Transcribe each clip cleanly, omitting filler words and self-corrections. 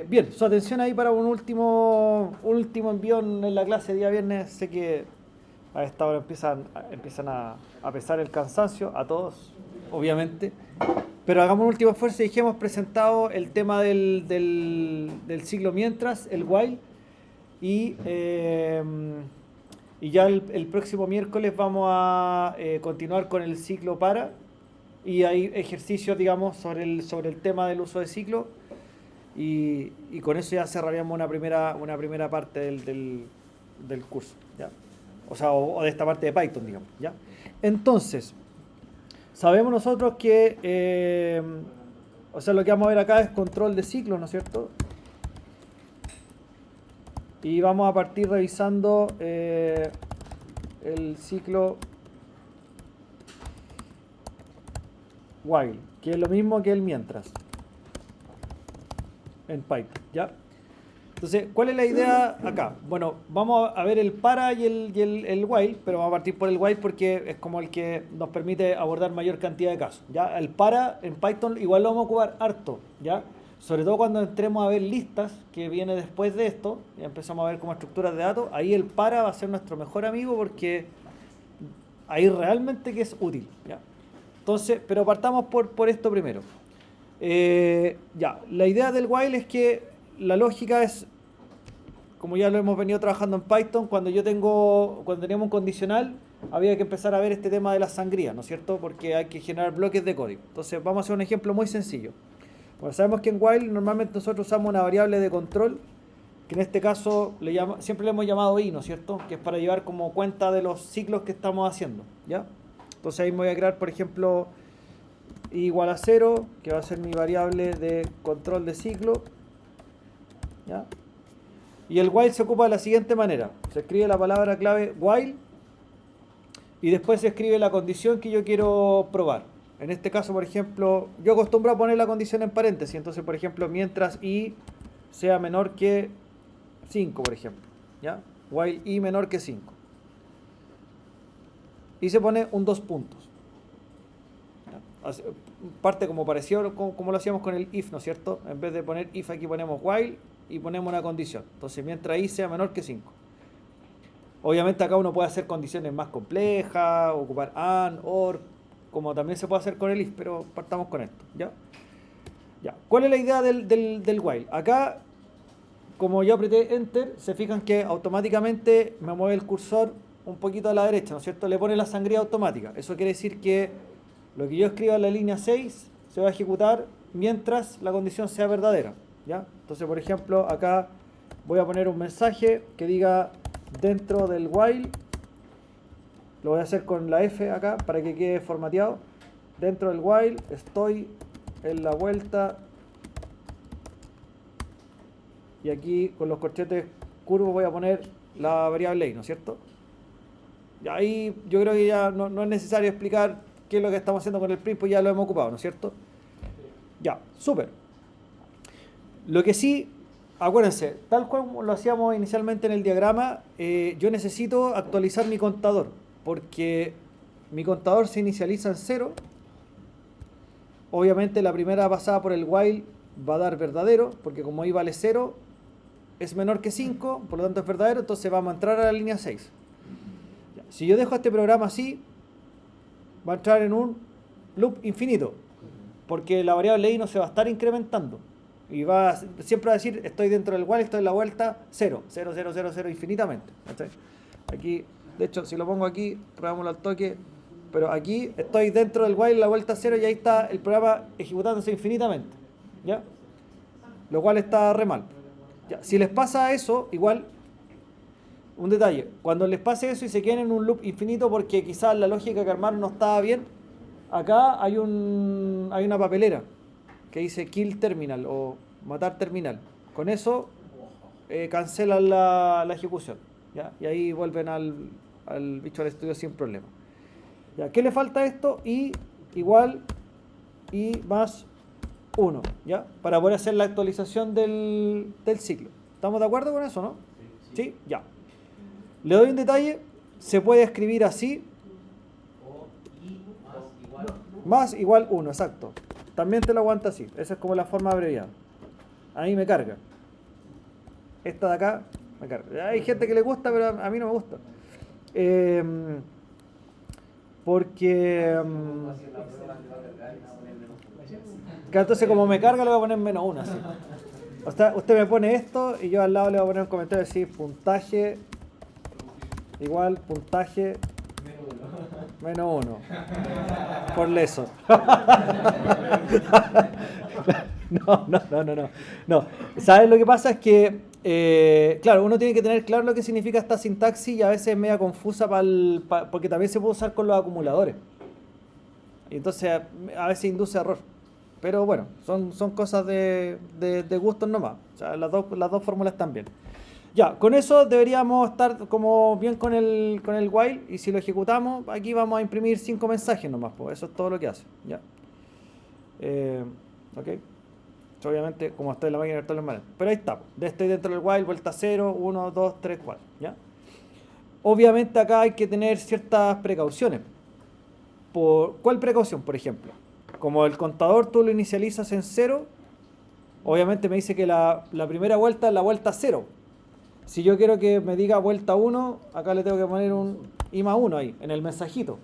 Bien, su atención ahí para un último envío en la clase día viernes. Sé que a esta hora empiezan a pesar el cansancio, a todos, obviamente. Pero hagamos un último esfuerzo y hemos presentado el tema del ciclo mientras, el while, y, eh, y ya el próximo miércoles vamos a continuar con el ciclo para, y hay ejercicios, digamos, sobre el tema del uso de ciclo. Y con eso ya cerraríamos una primera parte del curso, ¿ya? O sea, o de esta parte de Python, digamos, ¿ya? Entonces, sabemos nosotros que, o sea, lo que vamos a ver acá es control de ciclos, ¿no es cierto? Y vamos a partir revisando el ciclo while, que es lo mismo que el mientras en Python, ¿ya? Entonces, ¿cuál es la idea acá? Bueno, vamos a ver el para y el while, pero vamos a partir por el while porque es como el que nos permite abordar mayor cantidad de casos, ¿ya? El para en Python igual lo vamos a ocupar harto, ¿ya? Sobre todo cuando entremos a ver listas, que viene después de esto, ya empezamos a ver como estructuras de datos, ahí el para va a ser nuestro mejor amigo porque ahí realmente que es útil, ¿ya? Entonces, pero partamos por esto primero. Ya, la idea del while es que la lógica es, como ya lo hemos venido trabajando en Python, cuando teníamos un condicional, había que empezar a ver este tema de la sangría, ¿no es cierto? Porque hay que generar bloques de código. Entonces, vamos a hacer un ejemplo muy sencillo. Bueno, sabemos que en while normalmente nosotros usamos una variable de control, que en este caso siempre le hemos llamado i, ¿no es cierto? Que es para llevar como cuenta de los ciclos que estamos haciendo, ¿ya? Entonces ahí me voy a crear, por ejemplo, i igual a 0, que va a ser mi variable de control de ciclo, ¿ya? Y el while se ocupa de la siguiente manera. Se escribe la palabra clave while y después se escribe la condición que yo quiero probar. En este caso, por ejemplo, yo acostumbro a poner la condición en paréntesis. Entonces, por ejemplo, mientras i sea menor que 5, por ejemplo, ¿ya? While i menor que 5. Y se pone un dos puntos. Parte como pareció como lo hacíamos con el if, ¿no es cierto? En vez de poner if aquí ponemos while y ponemos una condición. Entonces, mientras i sea menor que 5. Obviamente acá uno puede hacer condiciones más complejas, ocupar and, or, como también se puede hacer con el if, pero partamos con esto, ¿ya? Ya. ¿Cuál es la idea del while? Acá, como yo apreté enter, se fijan que automáticamente me mueve el cursor un poquito a la derecha, ¿no es cierto? Le pone la sangría automática. Eso quiere decir que lo que yo escriba en la línea 6 se va a ejecutar mientras la condición sea verdadera, ¿ya? Entonces, por ejemplo, acá voy a poner un mensaje que diga dentro del while, lo voy a hacer con la F acá para que quede formateado. Dentro del while estoy en la vuelta y aquí con los corchetes curvos voy a poner la variable i, ¿no es cierto? Y ahí yo creo que ya no es necesario explicar qué es lo que estamos haciendo con el print, pues ya lo hemos ocupado, ¿no es cierto? Ya, súper. Lo que sí, acuérdense, tal como lo hacíamos inicialmente en el diagrama, yo necesito actualizar mi contador, porque mi contador se inicializa en 0. Obviamente la primera pasada por el while va a dar verdadero, porque como i vale 0, es menor que 5, por lo tanto es verdadero, entonces vamos a entrar a la línea 6. Si yo dejo este programa así, va a entrar en un loop infinito, porque la variable i no se va a estar incrementando. Y siempre va a decir, estoy dentro del while, estoy en la vuelta 0, 0, 0, 0, 0, infinitamente. Aquí, de hecho, si lo pongo aquí, probámoslo al toque, pero aquí estoy dentro del while, la vuelta 0, y ahí está el programa ejecutándose infinitamente, ¿ya? Lo cual está re mal. ¿Ya? Si les pasa eso, igual, un detalle, cuando les pase eso y se queden en un loop infinito porque quizás la lógica que armaron no estaba bien, acá hay una papelera que dice kill terminal o matar terminal. Con eso cancelan la ejecución, ¿ya? Y ahí vuelven al Visual Studio sin problema. ¿Ya? ¿Qué le falta a esto? Y igual y más 1, ¿ya? Para poder hacer la actualización del ciclo. ¿Estamos de acuerdo con eso, no? Sí, ya. Le doy un detalle, se puede escribir así. Más igual 1, exacto. También te lo aguanta así. Esa es como la forma abreviada. A mí me carga. Esta de acá me carga. Hay gente que le gusta, pero a mí no me gusta. Porque... claro, entonces como me carga le voy a poner -1 así. O sea, usted me pone esto y yo al lado le voy a poner un comentario así, puntaje igual, puntaje -1 por leso. No. ¿Sabes lo que pasa? Es que, claro, uno tiene que tener claro lo que significa esta sintaxis y a veces es media confusa porque también se puede usar con los acumuladores. Y entonces a veces induce error. Pero bueno, son cosas de gustos nomás. O sea, las dos fórmulas están bien. Ya, con eso deberíamos estar como bien con el while, y si lo ejecutamos, aquí vamos a imprimir 5 mensajes nomás, pues eso es todo lo que hace. Ya. Ok. Obviamente, como está en la máquina virtual es maneras. Pero ahí está, estoy dentro del while, vuelta 0, 1, 2, 3, 4. ¿Ya? Obviamente acá hay que tener ciertas precauciones. ¿Cuál precaución, por ejemplo? Como el contador tú lo inicializas en 0, obviamente me dice que la primera vuelta es la vuelta 0. Si yo quiero que me diga vuelta 1, acá le tengo que poner un I+1 ahí, en el mensajito.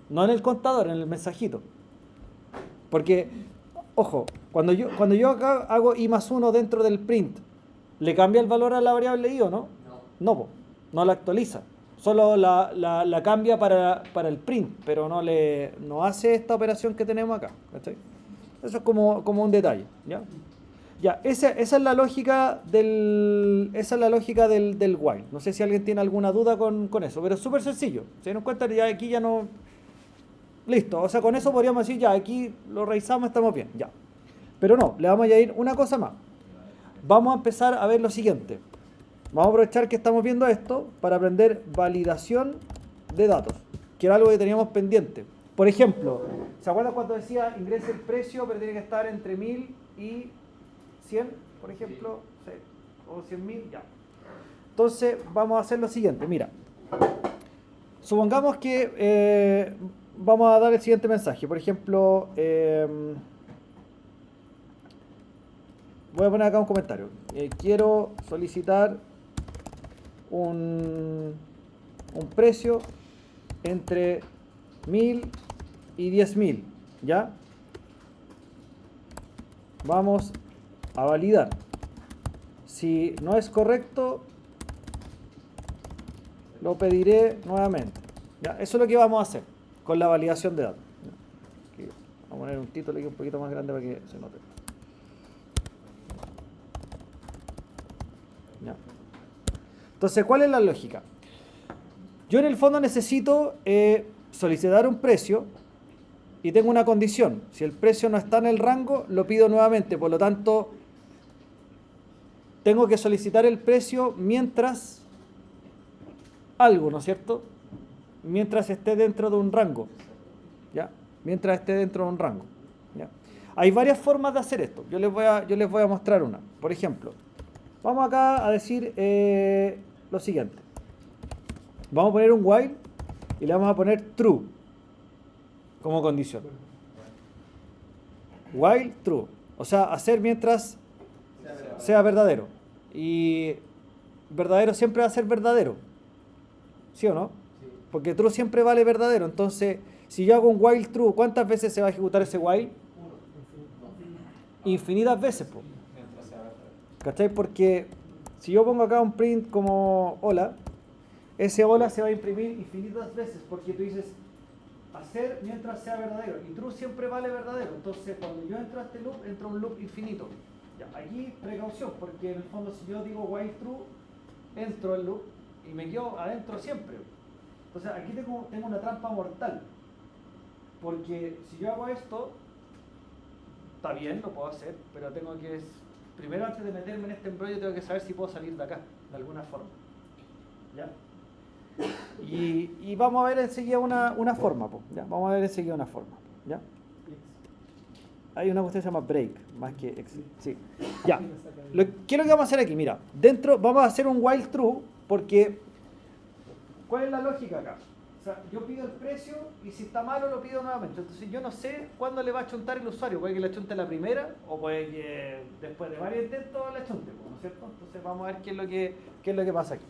No en el contador, en el mensajito. Porque, ojo, cuando yo acá hago I+1 dentro del print, ¿le cambia el valor a la variable I o no? No, no la actualiza. Solo la cambia para el print, pero no hace esta operación que tenemos acá. ¿Cachai? Eso es como un detalle. ¿Ya? Ya, esa es la lógica del while. No sé si alguien tiene alguna duda con eso, pero es súper sencillo. Si nos cuenta, ya aquí ya no... Listo, o sea, con eso podríamos decir, ya, aquí lo revisamos, estamos bien, ya. Pero no, le vamos a añadir una cosa más. Vamos a empezar a ver lo siguiente. Vamos a aprovechar que estamos viendo esto para aprender validación de datos, que era algo que teníamos pendiente. Por ejemplo, ¿se acuerdan cuando decía ingrese el precio, pero tiene que estar entre 1000 y 100, por ejemplo? Sí. O 100.000, ya. Entonces, vamos a hacer lo siguiente. Mira, supongamos que vamos a dar el siguiente mensaje. Por ejemplo, voy a poner acá un comentario. Quiero solicitar un precio entre 1000 y 10.000, ¿ya? Vamos a validar. Si no es correcto, lo pediré nuevamente. ¿Ya? Eso es lo que vamos a hacer con la validación de datos. Aquí vamos a poner un título aquí un poquito más grande para que se note. ¿Ya? Entonces, ¿cuál es la lógica? Yo en el fondo necesito solicitar un precio y tengo una condición. Si el precio no está en el rango, lo pido nuevamente. Por lo tanto, tengo que solicitar el precio mientras algo, ¿no es cierto? Mientras esté dentro de un rango. ¿Ya? Mientras esté dentro de un rango. ¿Ya? Hay varias formas de hacer esto. Yo les voy a mostrar una. Por ejemplo, vamos acá a decir lo siguiente. Vamos a poner un while y le vamos a poner true como condición. While true. O sea, hacer mientras sea verdadero. Y verdadero siempre va a ser verdadero. ¿Sí o no? Porque true siempre vale verdadero. Entonces, si yo hago un while true, ¿cuántas veces se va a ejecutar ese while? Infinitas veces, po. ¿Cachai? Porque si yo pongo acá un print como hola, ese hola se va a imprimir infinitas veces, porque tú dices hacer mientras sea verdadero, y true siempre vale verdadero. Entonces, cuando yo entro a este loop, entro a un loop infinito. Ya, aquí precaución, porque en el fondo si yo digo while true, entro al loop y me quedo adentro siempre. Entonces, aquí tengo una trampa mortal, porque si yo hago esto, está bien, lo puedo hacer, pero tengo que, primero antes de meterme en este embrollo, tengo que saber si puedo salir de acá, de alguna forma. ¿Ya? Y vamos a ver enseguida una forma, ¿ya? Vamos a ver enseguida una forma, ¿ya? Hay una cuestión que se llama break, más que exit. Sí. Ya. ¿Qué es lo que vamos a hacer aquí? Mira, dentro vamos a hacer un while true, porque ¿cuál es la lógica acá? O sea, yo pido el precio y si está malo lo pido nuevamente. Entonces yo no sé cuándo le va a chuntar el usuario. Puede que le chunte la primera o puede que después de varios intentos le chunte, ¿no es cierto? Entonces vamos a ver qué es lo que pasa aquí.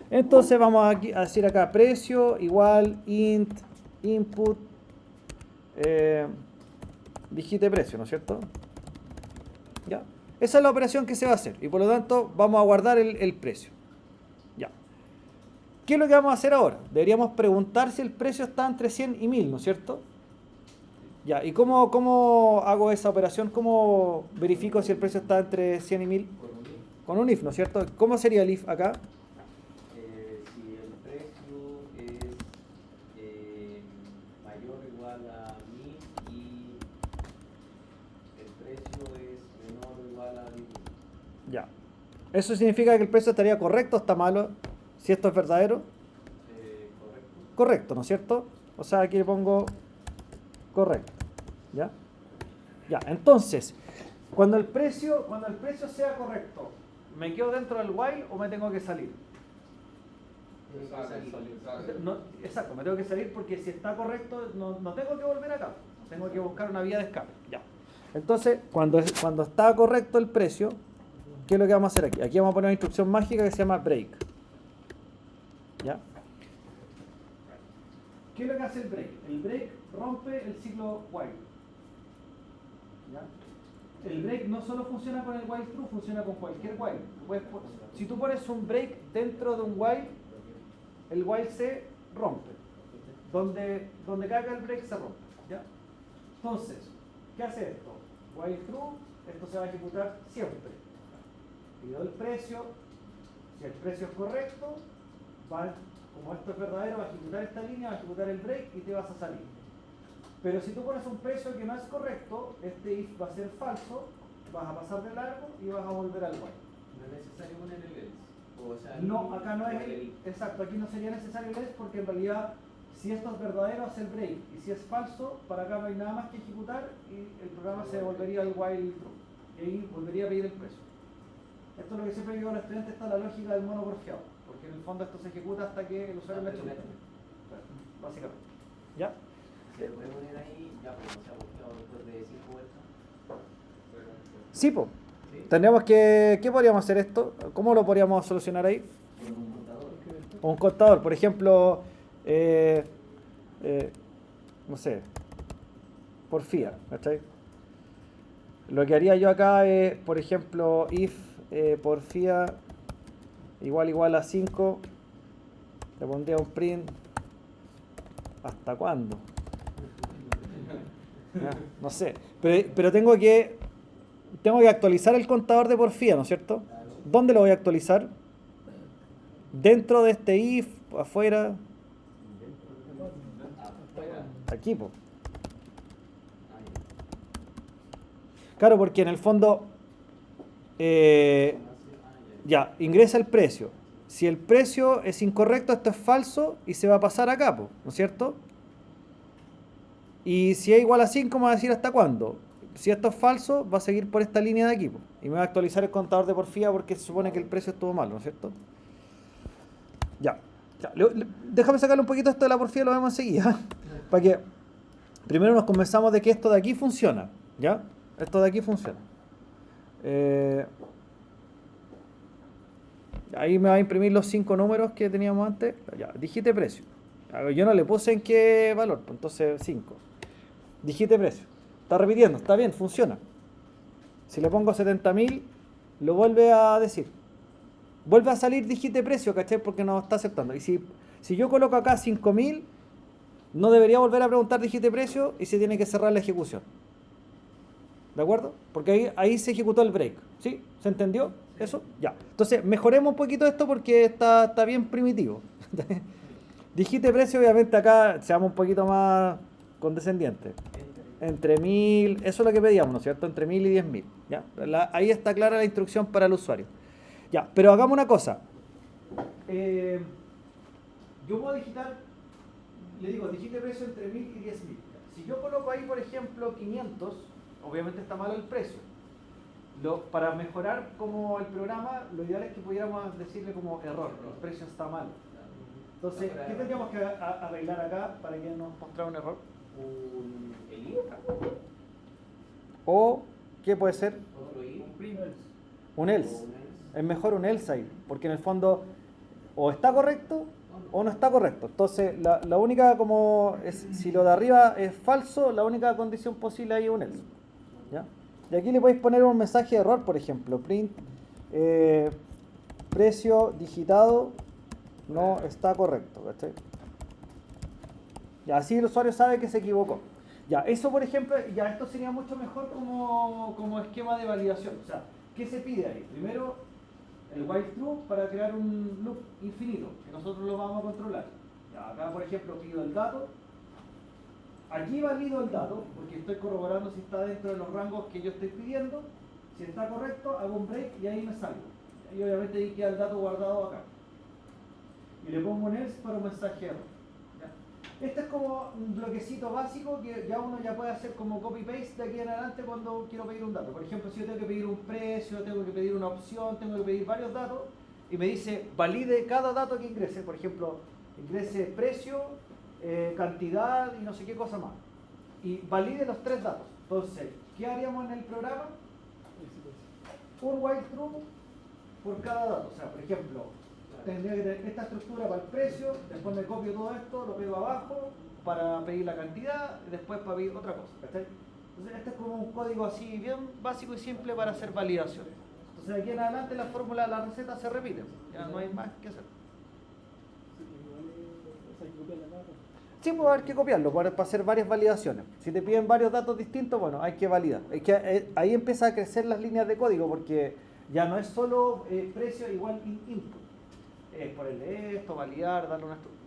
Entonces vamos a decir acá precio igual int input digite precio, ¿no es cierto? ¿Ya? Esa es la operación que se va a hacer y por lo tanto vamos a guardar el precio. Ya. ¿Qué es lo que vamos a hacer ahora? Deberíamos preguntar si el precio está entre 100 y 1000, ¿no es cierto? Ya, ¿y cómo hago esa operación? ¿Cómo verifico si el precio está entre 100 y 1000? Con un if, ¿no es cierto? ¿Cómo sería el if acá? Si el precio es mayor o igual a 1000 y el precio es menor o igual a 10.000. Ya. ¿Eso significa que el precio estaría correcto o está malo? Si esto es verdadero. Correcto. Correcto, ¿no es cierto? O sea, aquí le pongo correcto. ¿Ya? Ya, entonces, cuando el precio sea correcto, ¿me quedo dentro del while o me tengo que salir? No, exacto, me tengo que salir porque si está correcto no tengo que volver acá. Tengo que buscar una vía de escape. Ya. Entonces, cuando está correcto el precio, ¿qué es lo que vamos a hacer aquí? Aquí vamos a poner una instrucción mágica que se llama break. ¿Ya? ¿Qué es lo que hace el break? El break rompe el ciclo while. ¿Ya? El break no solo funciona con el while true, funciona con cualquier while. Si tú pones un break dentro de un while, el while se rompe. Donde caiga el break se rompe. ¿Ya? Entonces, ¿qué hace esto? While true, esto se va a ejecutar siempre. Pido el precio, si el precio es correcto, como esto es verdadero, va a ejecutar esta línea, va a ejecutar el break y te vas a salir. Pero si tú pones un precio que no es correcto, este if va a ser falso, vas a pasar de largo y vas a volver al while. No es necesario poner el else. O sea, No, acá no es el. Exacto, aquí no sería necesario el else porque en realidad, si esto es verdadero, hace el break. Y si es falso, para acá no hay nada más que ejecutar y el programa se devolvería al while true. Y ahí volvería a pedir el precio. Esto es lo que siempre digo a los estudiantes, está la lógica del mono porfiado. Porque en el fondo esto se ejecuta hasta que el usuario le chunte. Básicamente. ¿Ya? ¿Se puede poner ahí ya pues no se ha buscado después de 5 vueltas? Sí, pues. ¿Sí? Tendríamos que. ¿Qué podríamos hacer esto? ¿Cómo lo podríamos solucionar ahí? Con un contador. Un contador, por ejemplo, no sé, porfía, ¿cachai? Lo que haría yo acá es, por ejemplo, if porfía igual a 5, le pondría un print, ¿hasta cuándo? Ya, no sé, pero tengo que actualizar el contador de porfía, ¿no es cierto? ¿Dónde lo voy a actualizar? Dentro de este if, afuera, aquí, po. Claro, porque en el fondo ya, ingresa el precio. Si el precio es incorrecto, esto es falso y se va a pasar acá, po, ¿no es cierto? Y si es igual a 5, me va a decir hasta cuándo. Si esto es falso, va a seguir por esta línea de aquí, po, y me va a actualizar el contador de porfía porque se supone que el precio estuvo malo, ¿no es cierto? Ya. Déjame sacarle un poquito esto de la porfía, lo vemos enseguida. Para que primero nos conversamos de que esto de aquí funciona. ¿Ya? Esto de aquí funciona. Ahí me va a imprimir los 5 números que teníamos antes. Ya, digite precio. Yo no le puse en qué valor, pues entonces 5. Digite precio. Está repitiendo, está bien, funciona. Si le pongo 70.000, lo vuelve a decir. Vuelve a salir digite precio, ¿cachai? Porque no está aceptando. Y si yo coloco acá 5.000, no debería volver a preguntar digite precio y se tiene que cerrar la ejecución. ¿De acuerdo? Porque ahí se ejecutó el break. ¿Sí? ¿Se entendió eso? Ya. Entonces, mejoremos un poquito esto porque está bien primitivo. Digite precio, obviamente acá seamos un poquito más condescendientes. Entre 1000, eso es lo que pedíamos, ¿no es cierto? Entre 1000 y 10.000. ¿Ya? Ahí está clara la instrucción para el usuario. Ya, pero hagamos una cosa. Yo puedo digitar, le digo, digite precio entre 1000 y 10.000. Si yo coloco ahí, por ejemplo, 500, obviamente está malo el precio. Para mejorar como el programa, lo ideal es que pudiéramos decirle como error, el precio está mal. Entonces, ¿qué tendríamos que arreglar acá para que nos mostrara un error? El if. O, ¿qué puede ser? Otro if. Un else. Es mejor un else ahí, porque en el fondo o está correcto o no está correcto. Entonces, la única, como es, si lo de arriba es falso, la única condición posible ahí es un else. ¿Ya? Y aquí le podéis poner un mensaje de error, por ejemplo, print precio digitado no está correcto. ¿Cachai? Ya, así el usuario sabe que se equivocó. Ya, eso por ejemplo, ya esto sería mucho mejor como esquema de validación. O sea, ¿qué se pide ahí? Primero, el while true para crear un loop infinito, que nosotros lo vamos a controlar. Ya, acá por ejemplo pido el dato. Aquí valido el dato, porque estoy corroborando si está dentro de los rangos que yo estoy pidiendo. Si está correcto, hago un break y ahí me salgo. Y obviamente ahí queda el dato guardado acá. Y le pongo un else para un mensaje error. ¿Ya? Este es como un bloquecito básico que ya uno ya puede hacer como copy-paste de aquí en adelante cuando quiero pedir un dato. Por ejemplo, si yo tengo que pedir un precio, tengo que pedir una opción, tengo que pedir varios datos, y me dice valide cada dato que ingrese. Por ejemplo, ingrese precio, cantidad y no sé qué cosa más. Y valide los 3 datos. Entonces, ¿qué haríamos en el programa? Un while true por cada dato. O sea, por ejemplo, tendría que tener esta estructura para el precio, después me copio todo esto, lo pego abajo para pedir la cantidad y después para pedir otra cosa. ¿Cachai? Entonces, este es como un código así bien básico y simple para hacer validaciones. Entonces, de aquí en adelante la fórmula de la receta se repite. Ya no hay más que hacer. Sí, puede haber que copiarlo para hacer varias validaciones. Si te piden varios datos distintos, bueno, hay que validar. Es que ahí empieza a crecer las líneas de código porque ya no es solo precio igual input. Es ponerle esto, validar, darle una estructura.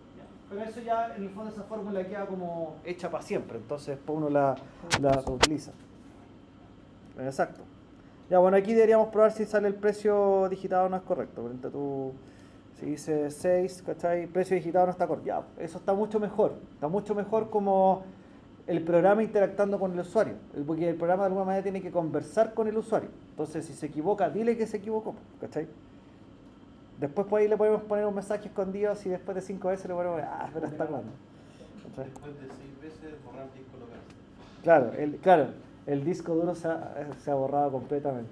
Pero eso ya, en el fondo, esa fórmula queda como hecha para siempre. Entonces, pues uno la utiliza. Exacto. Ya, bueno, aquí deberíamos probar si sale el precio digitado o no es correcto. Por ejemplo, tú... Si dice 6, ¿cachai? Precio digitado no está correcto. Ya, eso está mucho mejor. Está mucho mejor como el programa interactuando con el usuario. Porque el programa de alguna manera tiene que conversar con el usuario. Entonces, si se equivoca, dile que se equivocó, ¿cachai? Después por ahí le podemos poner un mensaje escondido. Si después de 5 veces le ponemos, pero está bueno. ¿Cachai? Después de 6 veces borrar disco local. Claro, el disco duro se ha borrado completamente.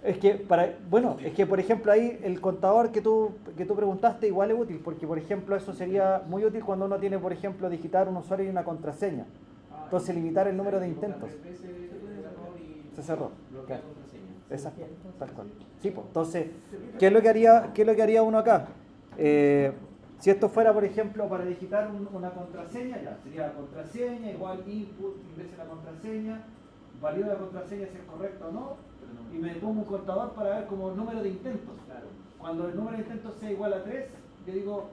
Es que, por ejemplo, ahí el contador que tú preguntaste igual es útil, porque, por ejemplo, eso sería muy útil cuando uno tiene, por ejemplo, digitar un usuario y una contraseña. Entonces, limitar el número de intentos. Se cerró. Claro. Exacto, tal cual. Sí, pues, entonces, ¿qué es lo que haría uno acá? Si esto fuera, por ejemplo, para digitar una contraseña, ya sería contraseña igual input, ingrese la contraseña, valido la contraseña si es correcta o no. Y me pongo un contador para ver como el número de intentos. Claro. Cuando el número de intentos sea igual a 3, yo digo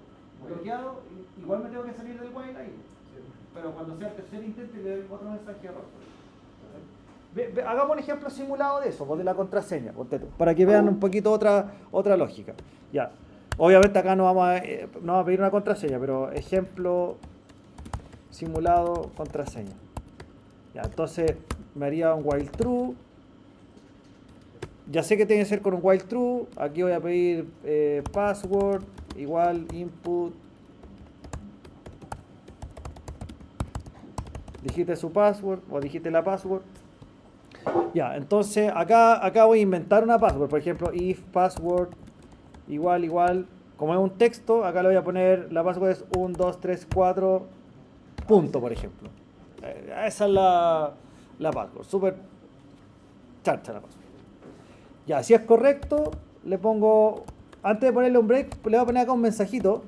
bloqueado, igual me tengo que salir del while ahí. Sí. Pero cuando sea el tercer intento, le doy otro mensaje error. Hagamos un ejemplo simulado de eso, de la contraseña, para que vean un poquito otra lógica. Ya. Obviamente acá no vamos a pedir una contraseña, pero ejemplo simulado contraseña. Ya, entonces me haría un while true. Ya sé que tiene que ser con un while true. Aquí voy a pedir password igual input. Digite su password o digite la password. Ya, entonces acá voy a inventar una password. Por ejemplo, if password igual. Como es un texto, acá le voy a poner la password es 1, 2, 3, 4 punto, por ejemplo. Esa es la password. Súper charcha la password. Ya, si es correcto, le pongo, antes de ponerle un break, le voy a poner acá un mensajito.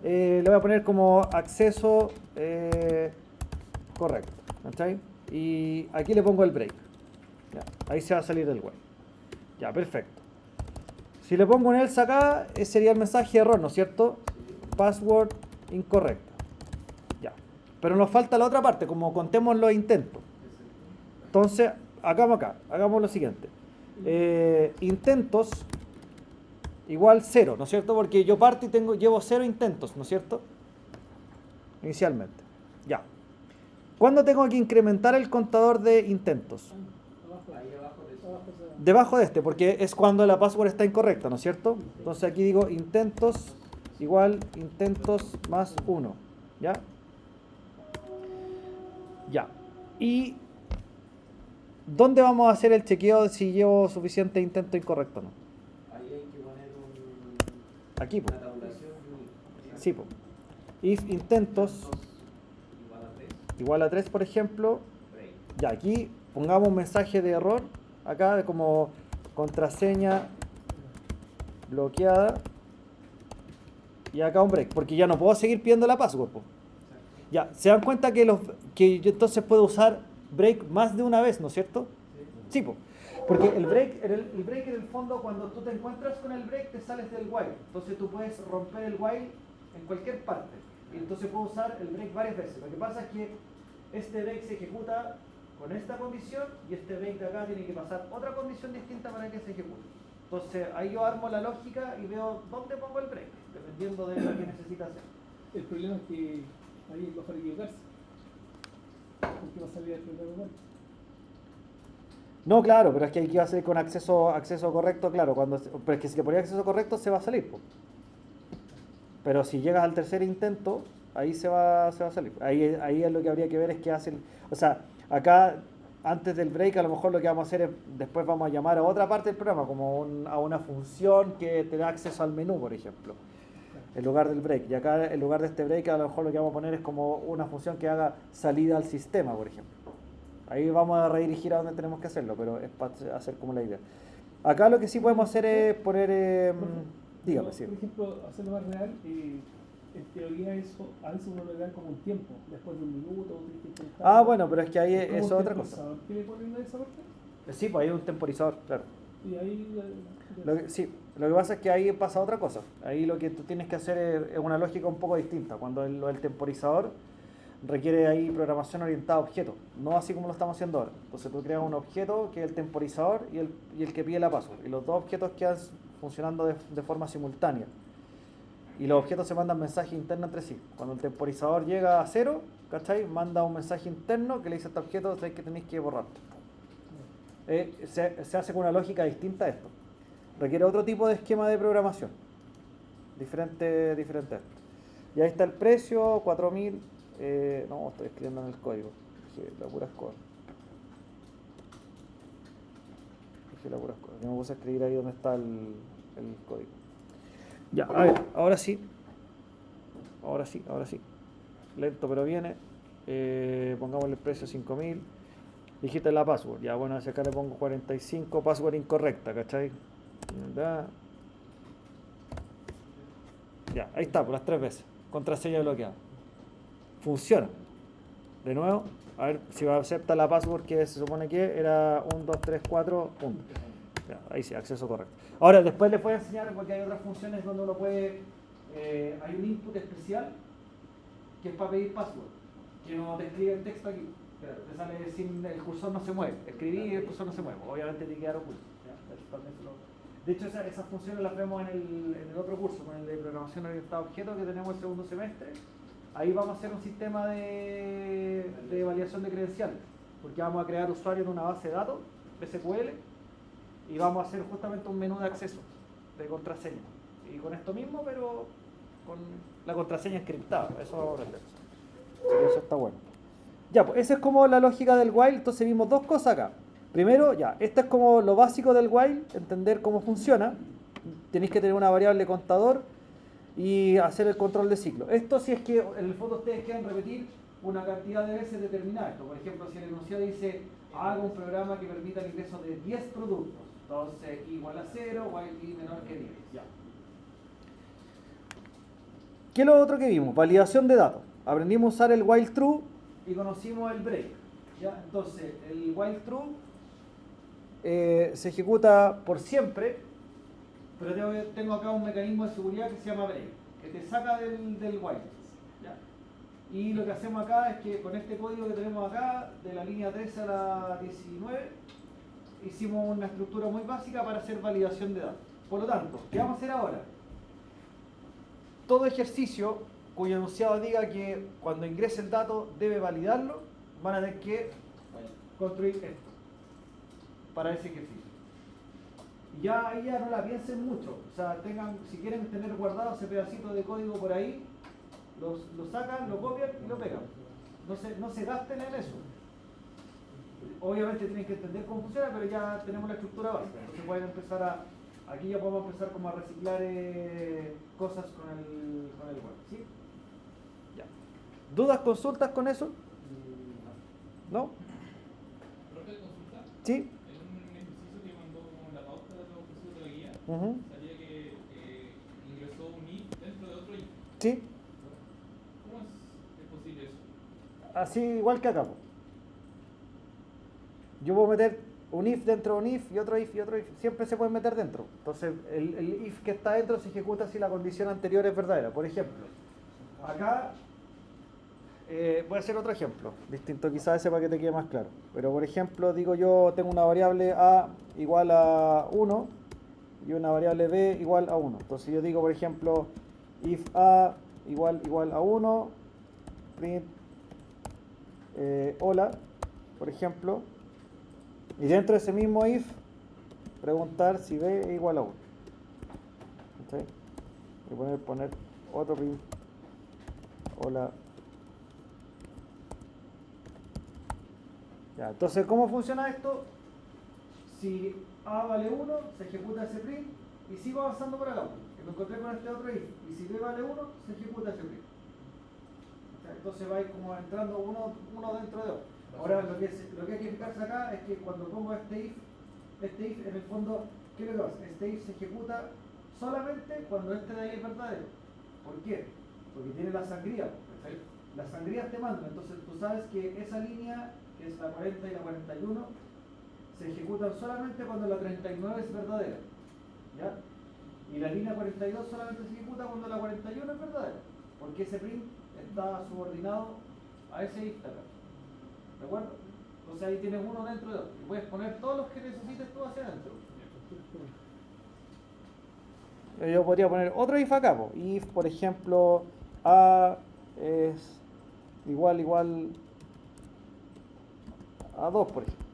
Le voy a poner como acceso correcto. ¿Cachai? Y aquí le pongo el break. Ya, ahí se va a salir del web. Ya, perfecto. Si le pongo un else acá, sería el mensaje error, ¿no es cierto? Password incorrecta. Ya. Pero nos falta la otra parte, como contemos los intentos. Entonces, hagamos lo siguiente. Intentos igual 0, ¿no es cierto? Porque yo parto y llevo 0 intentos, ¿no es cierto? Inicialmente. Ya. ¿Cuándo tengo que incrementar el contador de intentos? Debajo de este, porque es cuando la password está incorrecta, ¿no es cierto? Entonces aquí digo intentos igual intentos más 1. ¿Ya? Ya. ¿Y dónde vamos a hacer el chequeo de si llevo suficiente intento incorrecto o no? Ahí hay que poner Aquí, una pues. tabulación Sí, pues. If intentos igual a 3, igual a 3, por ejemplo. break. Ya, aquí pongamos un mensaje de error. Acá de como contraseña bloqueada. Y acá un break, porque ya no puedo seguir pidiendo la password, po. Ya, se dan cuenta que yo entonces puedo usar break más de una vez, ¿no es cierto? Sí, po. Porque el break en el fondo, cuando tú te encuentras con el break, te sales del while. Entonces tú puedes romper el while en cualquier parte. Y entonces puedo usar el break varias veces. Lo que pasa es que este break se ejecuta con esta condición y este break de acá tiene que pasar otra condición distinta para que se ejecute. Entonces ahí yo armo la lógica y veo dónde pongo el break, dependiendo de lo que necesita hacer. El problema es que ahí es mejor equivocarse. Porque va a salir el programa igual. No, claro, pero es que aquí va a salir con acceso correcto, claro. Pero es que si le ponía acceso correcto se va a salir, po. Pero si llegas al tercer intento, ahí se va a salir. Ahí es lo que habría que ver es qué hacen. O sea, acá antes del break a lo mejor lo que vamos a hacer es, después vamos a llamar a otra parte del programa, como a una función que te da acceso al menú, por ejemplo, en lugar del break. Y acá en lugar de este break a lo mejor lo que vamos a poner es como una función que haga salida al sistema, por ejemplo. Ahí vamos a redirigir a donde tenemos que hacerlo, pero es para hacer como la idea. Acá lo que sí podemos hacer es poner... dígame, sí. Por ejemplo, hacerlo más real, en teoría eso, a veces uno le da como un tiempo, después de un minuto, tienes que intentar. Ah, bueno, pero es que ahí ¿Cómo eso es otra cosa. temporizador? ¿Qué le ponen a esa parte? Sí, pues ahí hay un temporizador, claro. Y ahí... Sí, lo que pasa es que ahí pasa otra cosa. Ahí lo que tú tienes que hacer es una lógica un poco distinta. Cuando el temporizador requiere ahí programación orientada a objetos, no así como lo estamos haciendo ahora. Entonces tú creas un objeto que es el temporizador y el que pide la password. Y los dos objetos quedan funcionando de forma simultánea. Y los objetos se mandan mensajes internos entre sí. Cuando el temporizador llega a 0, ¿cachai? Manda un mensaje interno que le dice a este objeto que tenéis que borrar. Se hace con una lógica distinta a esto. Requiere otro tipo de esquema de programación. Diferente a esto. Y ahí está el precio, 4000. No, estoy escribiendo en el código. Dije la pura escoba. Yo me puse a escribir ahí donde está el código. Ya, a ver, ahora sí. Lento pero viene. Pongámosle el precio 5000. Dijiste la password. Ya, bueno, hacia acá le pongo 45, password incorrecta, ¿cachai? Ya, ahí está, por las 3 veces. Contraseña bloqueada. Funciona. De nuevo, a ver si va a aceptar la password que se supone que era 1, 2, 3, 4, punto. Ya, ahí sí, acceso correcto. Ahora, después les voy a enseñar porque hay otras funciones donde uno puede... hay un input especial que es para pedir password, que no te escribe el texto aquí. Claro, te sale sin... el cursor no se mueve. Escribí y el cursor no se mueve. Obviamente tiene que quedar oculto. De hecho, esas funciones las vemos en el otro curso, con el de programación orientada a objetos que tenemos el segundo semestre. Ahí vamos a hacer un sistema de validación de credenciales, porque vamos a crear usuarios en una base de datos, SQL, y vamos a hacer justamente un menú de acceso de contraseña. Y con esto mismo, pero con la contraseña encriptada. Eso vamos a aprender. Eso está bueno. Ya, pues esa es como la lógica del while. Entonces vimos dos cosas acá. Primero, ya, esto es como lo básico del while, entender cómo funciona. Tenéis que tener una variable contador y hacer el control de ciclo. Esto si es que en el fondo ustedes quieren repetir una cantidad de veces determinada. Esto, por ejemplo, si el enunciado dice haga un programa que permita el ingreso de 10 productos, entonces igual a 0, while i menor que 10. Ya. ¿Qué es lo otro que vimos? Validación de datos. Aprendimos a usar el while true y conocimos el break. ¿Ya? Entonces, el while true se ejecuta por siempre, pero tengo acá un mecanismo de seguridad que se llama break, que te saca del while. ¿Ya? Y lo que hacemos acá es que con este código que tenemos acá, de la línea 13 a la 19, hicimos una estructura muy básica para hacer validación de datos. Por lo tanto, ¿qué vamos a hacer ahora? Todo ejercicio cuyo enunciado diga que cuando ingrese el dato debe validarlo, van a tener que construir esto para ese ejercicio. Y ya ahí ya no la piensen mucho. O sea, si quieren tener guardado ese pedacito de código por ahí, lo sacan, lo copian y lo pegan. No se gasten en eso. Obviamente tienen que entender cómo funciona, pero ya tenemos la estructura básica. Entonces pueden empezar aquí ya podemos empezar como a reciclar cosas con el web. ¿Sí? Ya. ¿Dudas, consultas con eso? ¿No? ¿Profe, consulta? Sí. En un ejercicio que mandó como la pauta de los ejercicios de la guía, salía que ingresó un if dentro de otro if. Sí. ¿Cómo es posible eso? Así igual que acá. Po. Yo puedo meter un if dentro de un if y otro if y otro if. Siempre se puede meter dentro. Entonces el if que está dentro se ejecuta si la condición anterior es verdadera. Por ejemplo, acá voy a hacer otro ejemplo. Distinto quizás ese para que te quede más claro. Pero por ejemplo, digo yo tengo una variable a igual a 1 y una variable b igual a 1. Entonces yo digo por ejemplo if a igual a 1 print hola, por ejemplo. Y dentro de ese mismo if, preguntar si b es igual a 1. ¿Okay? Y poner otro print. Hola. Ya, entonces, ¿cómo funciona esto? Si a vale 1, se ejecuta ese print y sigo avanzando por acá. Me encontré con este otro if. Y si b vale 1, se ejecuta ese print. ¿Okay? Entonces va a ir como entrando uno dentro de otro. Ahora lo que hay que fijarse acá es que cuando pongo este if en el fondo, ¿qué es lo que pasa? Este if se ejecuta solamente cuando este de ahí es verdadero. ¿Por qué? Porque tiene la sangría. ¿Perfecto? Las sangrías te mandan, entonces tú sabes que esa línea, que es la 40 y la 41, se ejecutan solamente cuando la 39 es verdadera. ¿Ya? Y la línea 42 solamente se ejecuta cuando la 41 es verdadera. Porque ese print está subordinado a ese if de acá. ¿De acuerdo? Entonces ahí tienes uno dentro de otro. Y puedes poner todos los que necesites tú hacia adentro. Yo podría poner otro if acá. If, por ejemplo, a es igual a 2, por ejemplo.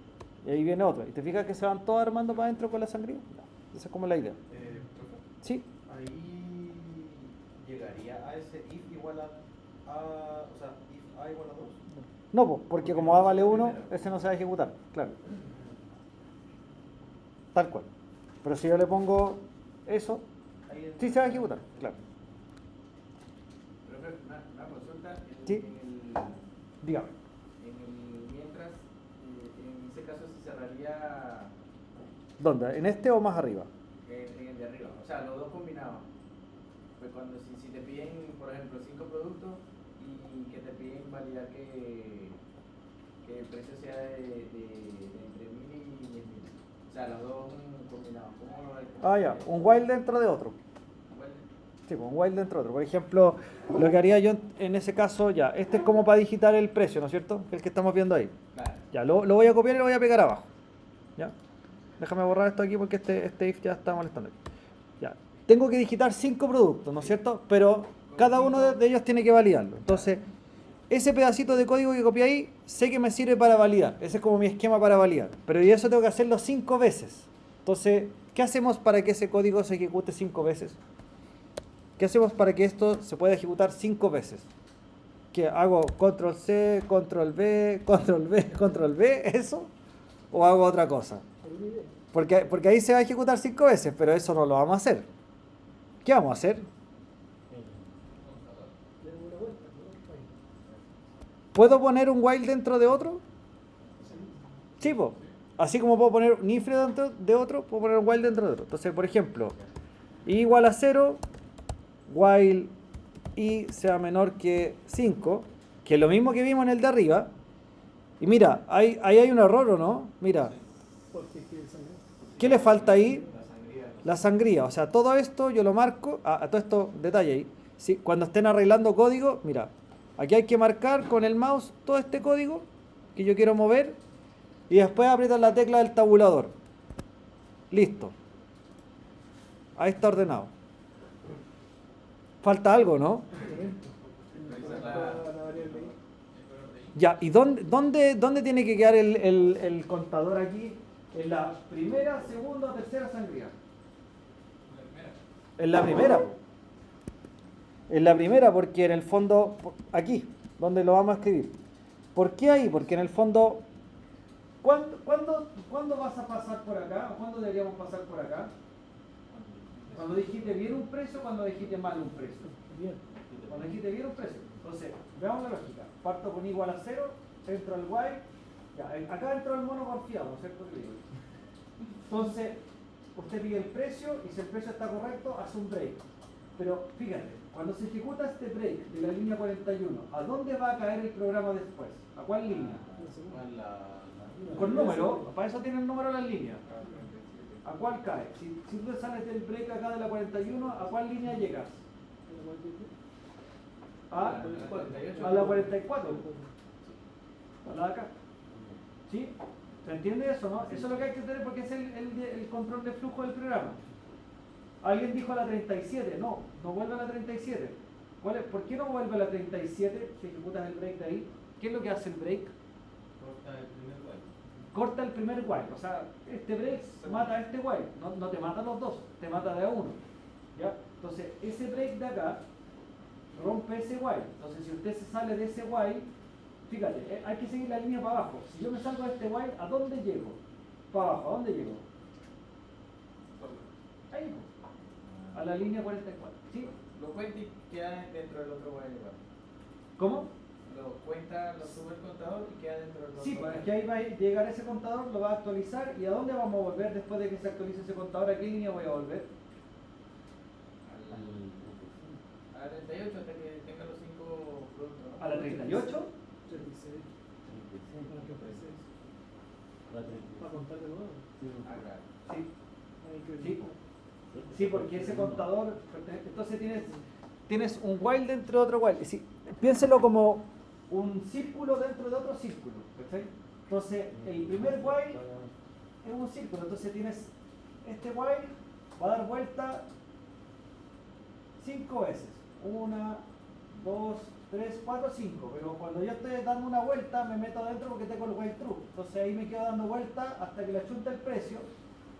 Y ahí viene otro. ¿Y te fijas que se van todos armando para adentro con la sangría? No. Esa es como la idea. ¿Profe? Sí. Ahí llegaría a ese if igual o sea, if a igual a 2. No, porque como A vale 1, ese no se va a ejecutar, claro. Tal cual. Pero si yo le pongo eso, sí se va a ejecutar, claro. Profe, una consulta. Sí. Dígame. Mientras, en ese caso se cerraría ¿Dónde? ¿En este o más arriba? en el de arriba. O sea, los dos combinados. Pues cuando si te piden, por ejemplo, 5 productos y que te piden validar que el precio sea de entre 1000 y 10.000. O sea, los dos combinados. ¿Cómo lo hay? Ah, ya, un while dentro de otro. Sí, pues, un while dentro de otro. Por ejemplo, lo que haría yo en ese caso, ya, este es como para digitar el precio, ¿no es cierto? El que estamos viendo ahí. Claro. Ya, lo voy a copiar y lo voy a pegar abajo. ¿Ya? Déjame borrar esto aquí porque este if ya está molestando. Ya. Tengo que digitar 5 productos, ¿no es cierto? Pero cada uno de ellos tiene que validarlo. Entonces, ese pedacito de código que copié ahí, sé que me sirve para validar. Ese es como mi esquema para validar. Pero y eso tengo que hacerlo 5 veces. Entonces, ¿qué hacemos para que ese código se ejecute 5 veces? ¿Qué hacemos para que esto se pueda ejecutar 5 veces? ¿Qué hago? ¿Control C, Control B, Control B, Control B? ¿Eso? ¿O hago otra cosa? Porque ahí se va a ejecutar 5 veces, pero eso no lo vamos a hacer. ¿Qué vamos a hacer? ¿Puedo poner un while dentro de otro? Sí, pues. Así como puedo poner un if dentro de otro, puedo poner un while dentro de otro. Entonces, por ejemplo, i igual a 0, while i sea menor que 5, que es lo mismo que vimos en el de arriba. Y mira, ahí hay un error, ¿o no? Mira, ¿qué le falta ahí? La sangría. O sea, todo esto yo lo marco, a todo esto, detalle ahí. ¿Sí? Cuando estén arreglando código, mira, aquí hay que marcar con el mouse todo este código que yo quiero mover y después aprietar la tecla del tabulador. Listo. Ahí está ordenado. Falta algo, ¿no? Ya, ¿y dónde tiene que quedar el contador aquí En la primera, segunda o tercera sangría. La primera. En la primera. Po. En la primera, porque en el fondo, aquí, donde lo vamos a escribir. ¿Por qué ahí? Porque en el fondo, ¿cuándo vas a pasar por acá? ¿Cuándo deberíamos pasar por acá? Cuando dijiste bien un precio, cuando dijiste mal un precio. Bien. Cuando dijiste bien un precio. Entonces, veamos la lógica. Parto con igual a 0, entro al while. Ya, acá entro al mono confiado, ¿no es cierto? Entonces, usted pide el precio y si el precio está correcto, hace un break. Pero fíjate, cuando se ejecuta este break de la línea 41, ¿a dónde va a caer el programa después? ¿A cuál línea? Con número, para eso tiene el número las líneas. ¿A cuál cae? Si tú sales del break acá de la 41, ¿a cuál línea llegas? A la 44. A la de acá. ¿Sí? ¿Se entiende eso, no? Eso es lo que hay que tener porque es el control de flujo del programa. Alguien dijo a la 37. No vuelve a la 37. ¿Por qué no vuelve a la 37 si ejecutas el break de ahí? ¿Qué es lo que hace el break? Corta el primer while. O sea, este break mata a este while. No te mata a los dos, te mata de a uno. ¿Ya? Entonces, ese break de acá rompe ese while. Entonces, si usted se sale de ese while, fíjate, hay que seguir la línea para abajo. Si yo me salgo de este while, ¿a dónde llego? Para abajo, ¿a dónde llego? Ahí, a la línea 44. ¿Sí? Lo cuenta y queda dentro del otro while igual. ¿Cómo? Lo cuenta, lo sube el contador y queda dentro del otro. Sí, pues es que ahí va a llegar ese contador, lo va a actualizar. ¿Y a dónde vamos a volver después de que se actualice ese contador? ¿A qué línea voy a volver? A la 38 hasta que tenga los 5 productos, ¿no? ¿A la 38? 36. Para contar de nuevo. Ah, claro. Sí. Hay que Sí, sí, porque ese contador, entonces tienes un while dentro de otro while. Es decir, piénselo como un círculo dentro de otro círculo. ¿Cachai? Entonces, el primer while es un círculo. Entonces tienes este while, va a dar vuelta 5 veces. 1, 2, 3, 4, 5. Pero cuando yo estoy dando una vuelta, me meto adentro porque tengo el while true. Entonces ahí me quedo dando vuelta hasta que le achunta el precio.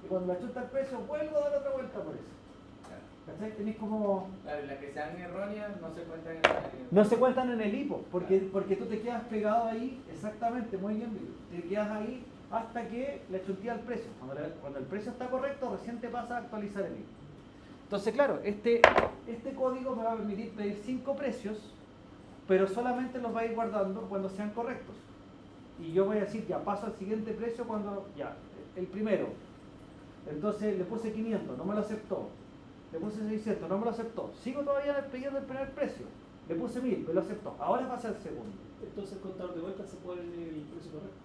Y cuando le achunta el precio, vuelvo a dar otra vuelta por eso. ¿Cachai? Tenéis como... Claro, y las que sean erróneas no se cuentan en el... No se cuentan en el hipo, porque tú te quedas pegado ahí, exactamente, muy bien, te quedas ahí hasta que le achuntea el precio. Cuando el precio está correcto, recién te pasa a actualizar el hipo. Entonces, claro, este código me va a permitir pedir 5 precios, pero solamente los va a ir guardando cuando sean correctos. Y yo voy a decir, ya paso al siguiente precio cuando, ya, el primero. Entonces le puse 500, no me lo aceptó. Le puse 600, no me lo aceptó. Sigo todavía pidiendo el primer precio. Le puse 1000, me lo aceptó. Ahora pasa el segundo. Entonces el contador de vuelta se pone en el precio correcto.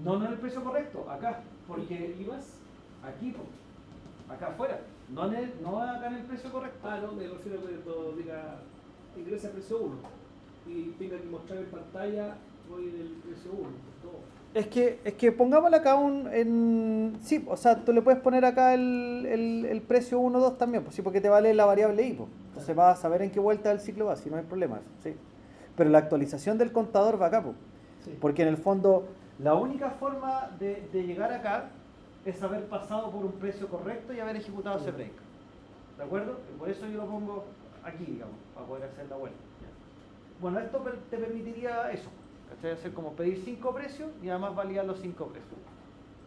No en el precio correcto, acá. Porque ¿Ibas? aquí, acá afuera. No acá en el precio correcto. Ah, no, me refiero a que cuando diga ingresa precio 1 y tenga que mostrar en pantalla voy en el precio 1. Todo. Es que pongámosle acá sí, o sea, tú le puedes poner acá el precio 1, 2 también, pues sí, porque te vale la variable I, pues. Entonces vas a saber en qué vuelta del ciclo va, si no hay problema, sí. Pero la actualización del contador va acá, pues. Sí. Porque en el fondo, la única forma de llegar acá es haber pasado por un precio correcto y haber ejecutado ese break. ¿De acuerdo? Por eso yo lo pongo aquí, digamos, para poder hacer la vuelta. Bueno, esto te permitiría eso. ¿Cachai? Hacer como pedir 5 precios y además validar los 5 precios.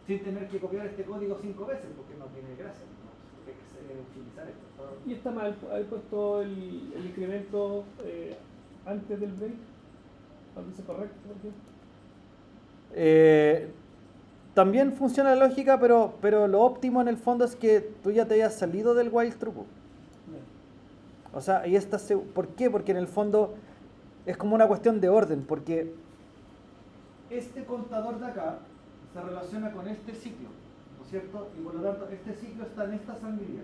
Sin tener que copiar este código 5 veces, porque no tiene gracia. ¿No? Hay que utilizar esto. Y está mal, haber puesto el incremento antes del break, cuando dice correcto, por ejemplo. También funciona la lógica, pero lo óptimo en el fondo es que tú ya te hayas salido del while true. O sea, ahí estás. ¿Por qué? Porque en el fondo es como una cuestión de orden, porque este contador de acá se relaciona con este ciclo, ¿no es cierto? Y por lo tanto, este ciclo está en esta sangría.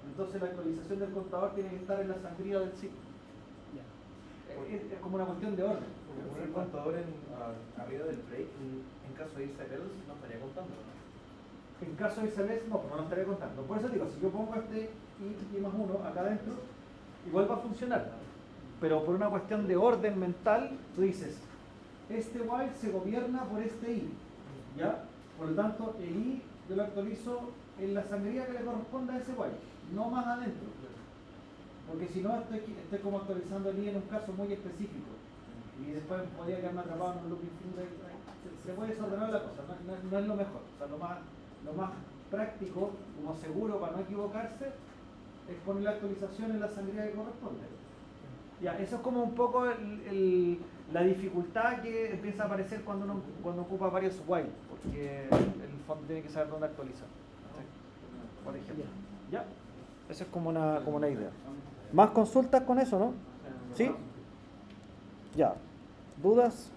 Entonces la actualización del contador tiene que estar en la sangría del ciclo. Es como una cuestión de orden. Porque poner el contador arriba del break, en caso de irse a Perls, no estaría contando, ¿no? En caso de ICLS, no estaría contando. Por eso digo, si yo pongo este I más 1 acá adentro, igual va a funcionar. Pero por una cuestión de orden mental, tú dices, este while se gobierna por este I, ¿ya? Por lo tanto, el I yo lo actualizo en la sangría que le corresponde a ese while, no más adentro. Porque si no, estoy como actualizando el I en un caso muy específico. Y después podría quedarme atrapado en un loop infinito. Se puede desordenar la cosa, no es lo mejor. O sea, lo más práctico, como seguro para no equivocarse, es poner la actualización en la sangría que corresponde. Ya, eso es como un poco la dificultad que empieza a aparecer cuando ocupa varios while, porque el fondo tiene que saber dónde actualizar. ¿Sí? Por ejemplo. Ya, eso es como una idea. ¿Más consultas con eso, no? ¿Sí? Ya. ¿Dudas?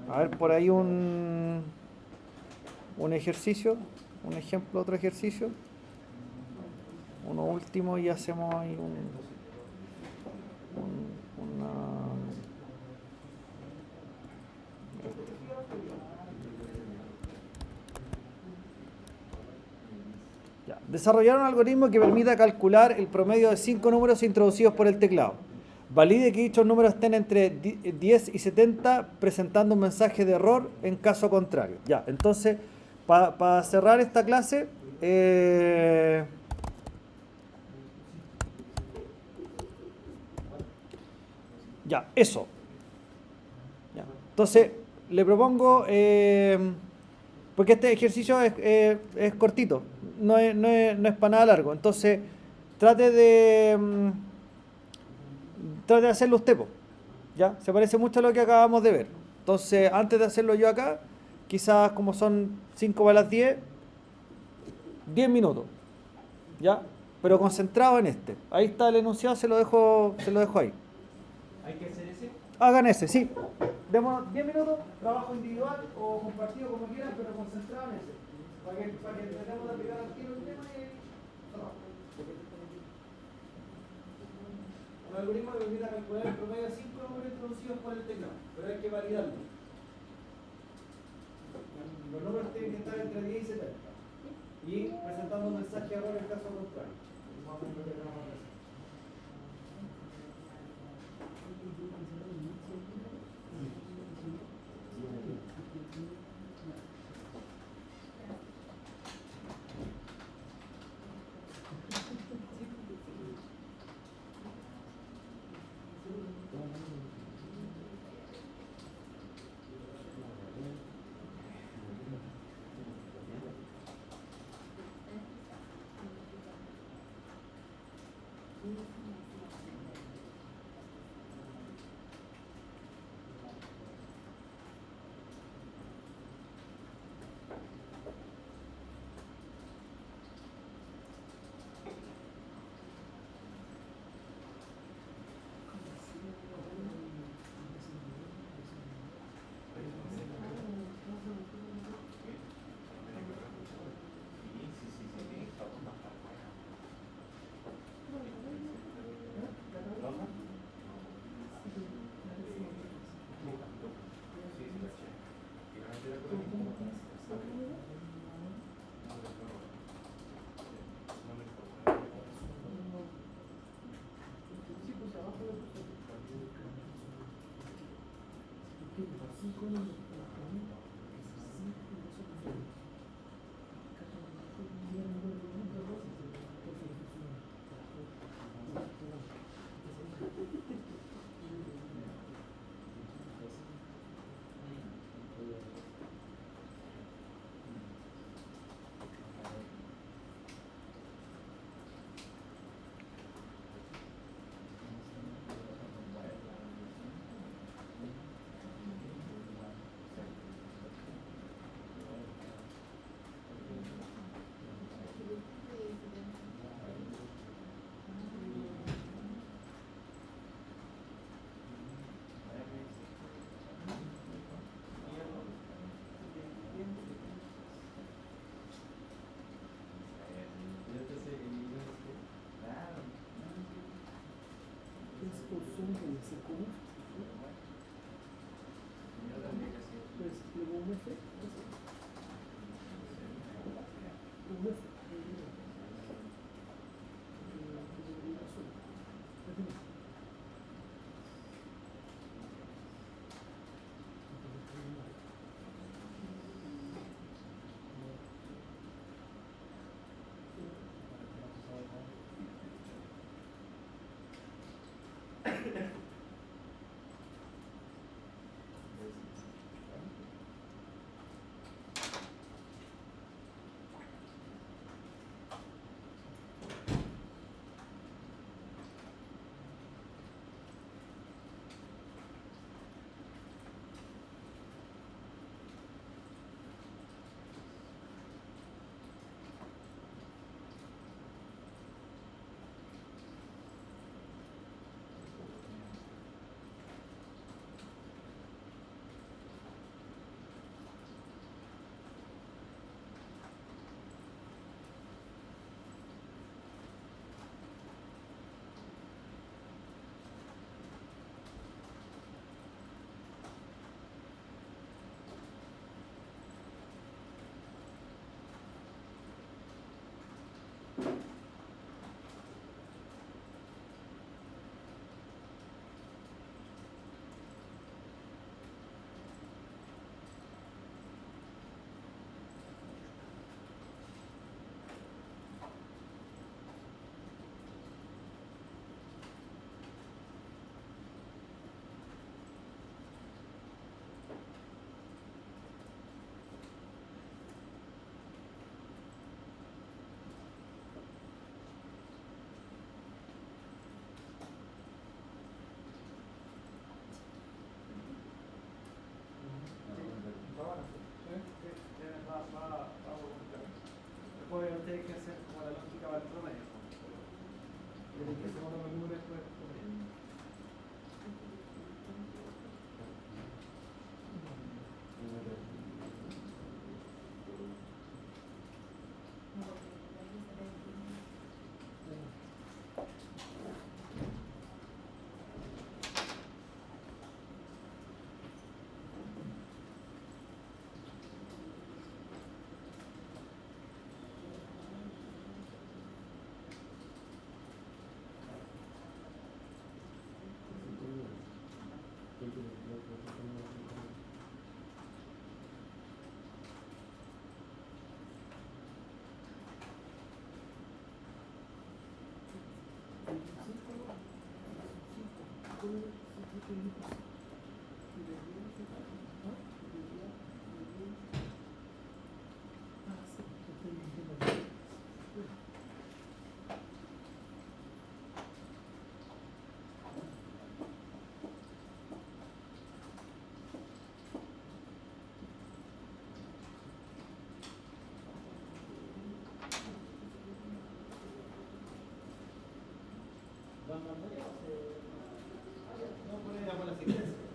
A ver, por ahí un ejercicio, un ejemplo, otro ejercicio. Uno último y hacemos ahí una... Ya. Desarrollar un algoritmo que permita calcular el promedio de 5 números introducidos por el teclado. Valide que dichos números estén entre 10 y 70, presentando un mensaje de error en caso contrario. Ya, entonces, para cerrar esta clase, ya, eso. Ya. Entonces, le propongo, porque este ejercicio es cortito, no es para nada largo, entonces trate de hacerlo usted, po, ¿ya? Se parece mucho a lo que acabamos de ver. Entonces, antes de hacerlo yo acá, quizás como son 5 para las 10 minutos, ¿ya? Pero concentrado en este. Ahí está el enunciado, se lo dejo ahí. ¿Hay que hacer ese? Hagan ese, sí. Demos 10 minutos, trabajo individual o compartido como quieran, pero concentrado en ese. Para que tratemos de aplicar al tiro el tema y trabajo. Un algoritmo que permita calcular el promedio de 5 números introducidos por el teclado, pero hay que validarlo. Los números tienen que estar entre 10 y 70. Y presentando un mensaje de error en caso contrario. Vamos a ver lo que vamos a hacer. No, poner la buena secuencia.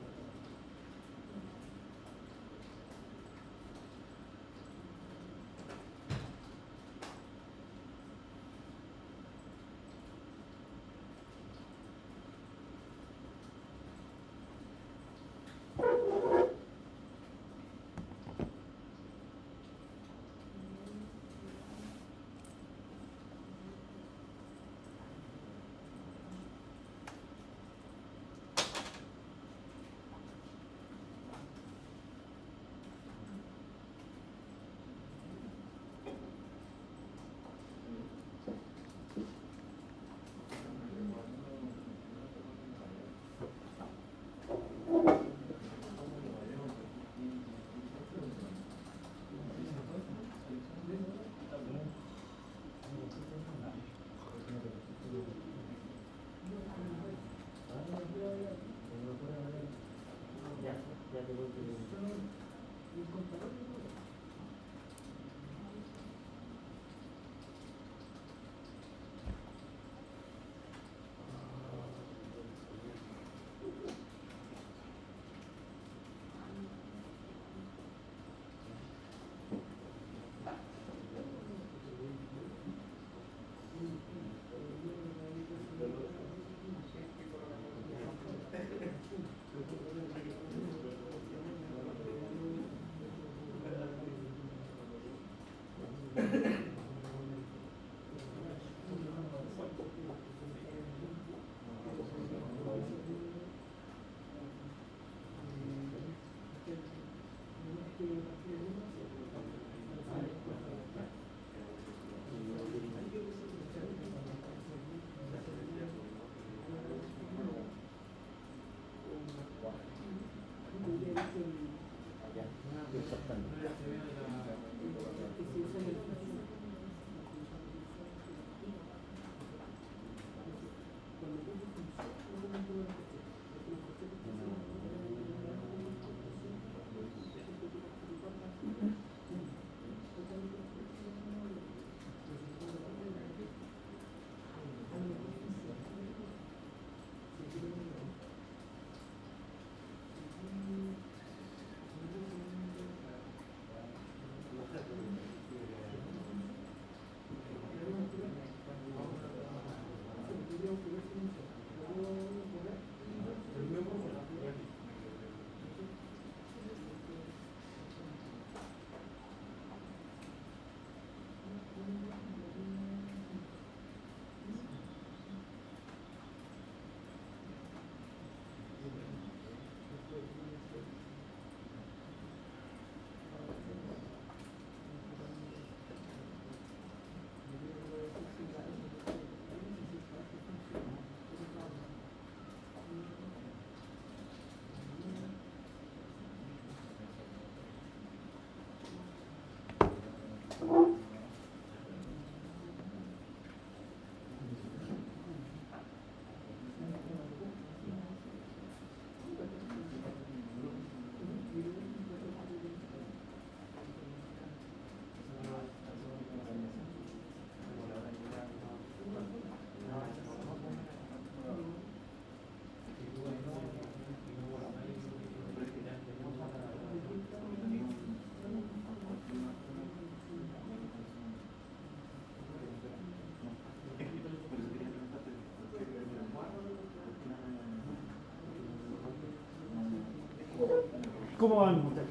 ¿Cómo van ustedes?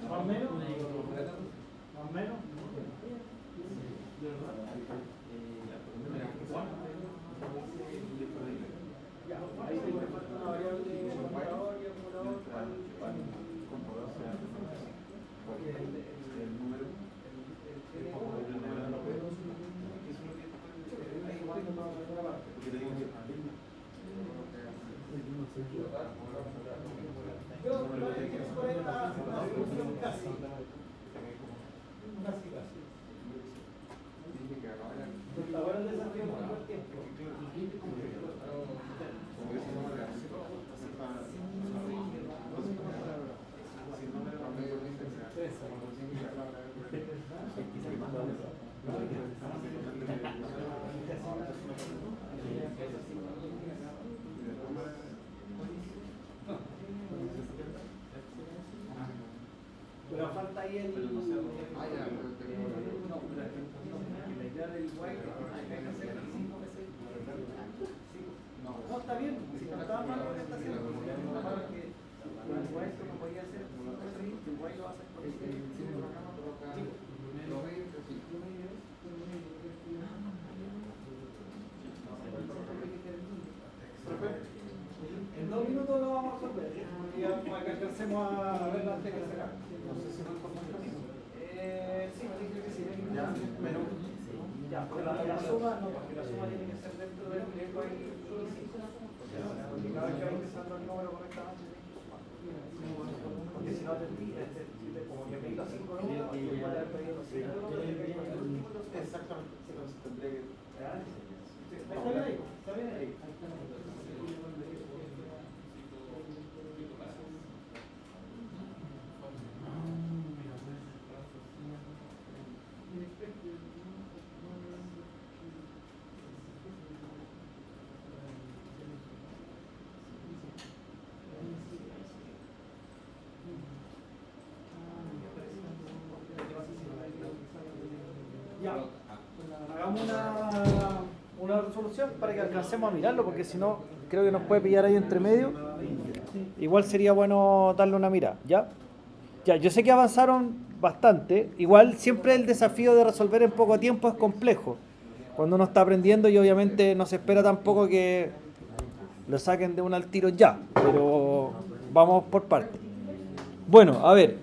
¿Más o menos? ¿Más o menos? Ya, ahí tengo que falta una variable de acumulador y acumulador para Ahora el desafío es por tiempo. Pero falta ahí el... No, está bien, si no estaba mal lo que está haciendo, porque lo malo es que el guay esto no podía hacer, el guay lo va a hacer por en 2 minutos lo vamos a resolver, porque ya para que alcancemos a verlo antes que se acabe. No sé si nos conformamos. Sí, dije que sí. Ya, pero la suma no, porque la suma tiene que ser dentro del griego ahí. Porque cada vez que va ingresando el número correctamente tiene que sumar. Porque si no te como que pedí los 5 números, y puede haber pedido los 5 números. Exactamente. Entonces tendré que... Está bien ahí, está bien ahí. Ya, hagamos una resolución para que alcancemos a mirarlo, porque si no, creo que nos puede pillar ahí entre medio. Igual sería bueno darle una mirada, ¿ya? Ya, yo sé que avanzaron bastante. Igual siempre el desafío de resolver en poco tiempo es complejo. Cuando uno está aprendiendo y obviamente no se espera tampoco que lo saquen de un al tiro ya, pero vamos por partes. Bueno, a ver,